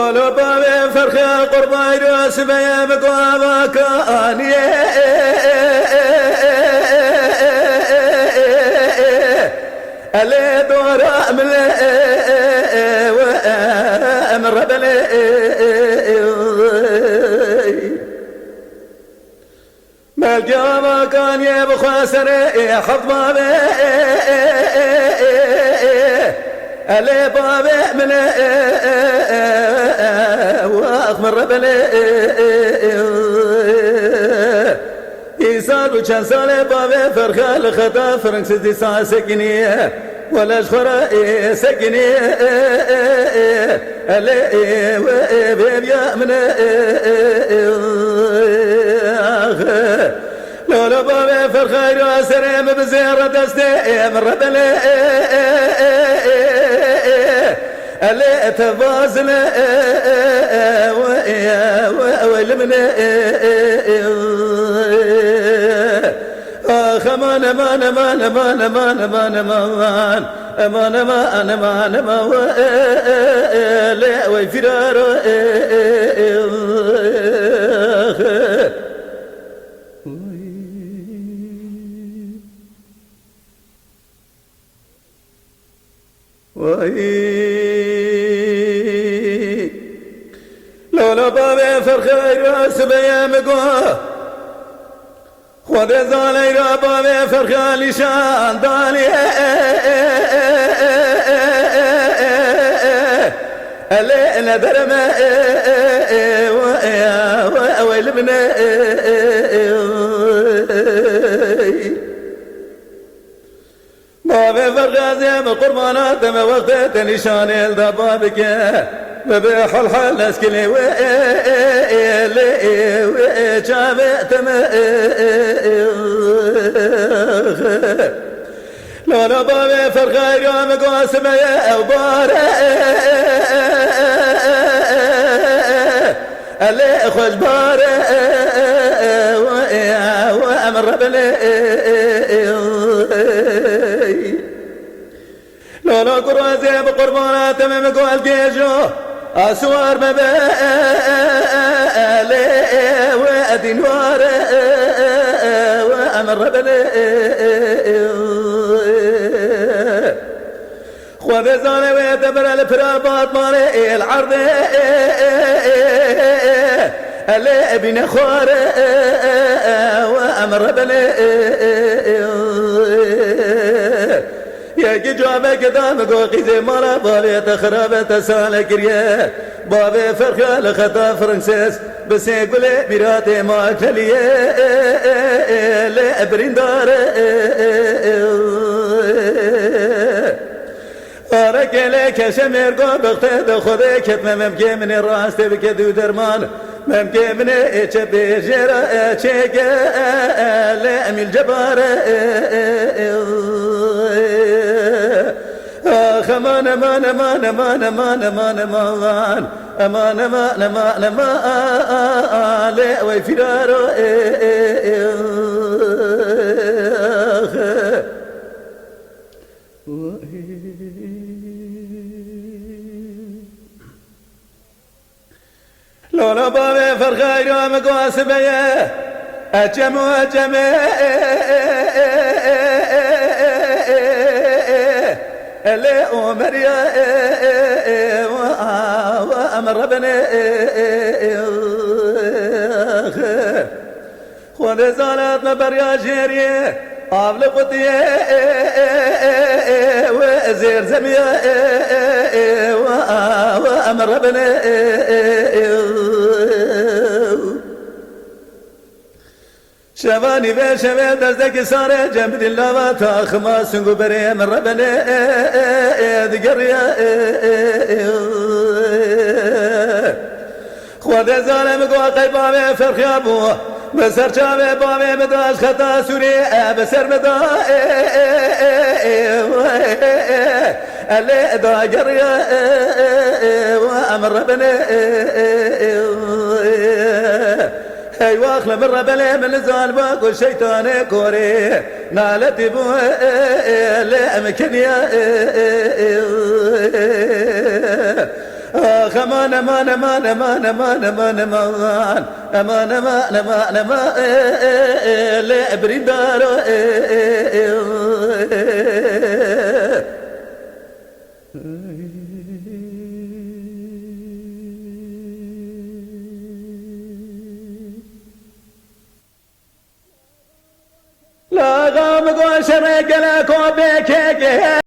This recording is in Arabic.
لولو بابي فرخي قرباي راس بيا مقوابا كاني اللي دور أملي وأمر بلي مالجابا كان يبخى سري حط بابي اللي بابي من واخمر بلي يسال وكان سال بابي فرخه لخطا فرنك سدي ساعه سكنيه ولا شخرا سكنيه اللي بيبيا من لولا بابي فرخه ياسر بزيره دستي من بلي اللي تبازل والمن خمان مان مان مان مان مان مان امان مان مان مان لا وفرار لولا بابي فرخي راس بيا مقوى خذ زالي را بابي فرخي لشان دالي اللي ندرم ويل من بابي فرخي زي قربانات ما وقت نشان الدبابك ببيح الحل اسكلي وشابت لولا بابي فرخي يوم قاسم يا وبارة اللي خوش بارة وامر بلي لولا قرازي بقربانات من قوال جيجو أسوار مبالي وأدين واري وأمر بلي خوذ زاني ويتبر الفرابات مالي العرض اللي بين خواري وأمر بلي يا جوابك دام قوقي زي مرة بابي تخرب تسالك ريا بابي فرخة لخطا فرنسيس بس يقول ميراتي ما كليه لا بريندار أرك لك شمير قبقت خذك ممكن من الراس تبك دو درمان ممكن من اتشبه جرا اتشيك لا اميل جبار خمان مان مان مان مان مان مان امان مان مان مان لا وفرارو لولا بابي فرخي يوم قاسم يا أجم وأجم اللي أمر يا وأمر بني خذ زالت مبر يا جيري قابل قطية وزير زمية وأمر بني شباني بشبه دزدك سارة جنب اللواتا خماس قبري من ربنا دقريا خود زالم قوى بابي فرخي ابوه بسر شابه بابي مداش خطا سوري بسر مدا اللي دقريا وامر ربنا هاي واخله من ربله من زالبك والشيطان كوري نالت بوه لأمكن يا امان امان امان امان امان امان امان امان امان امان امان لا بريدار لا غام قوشر قلا كوبيك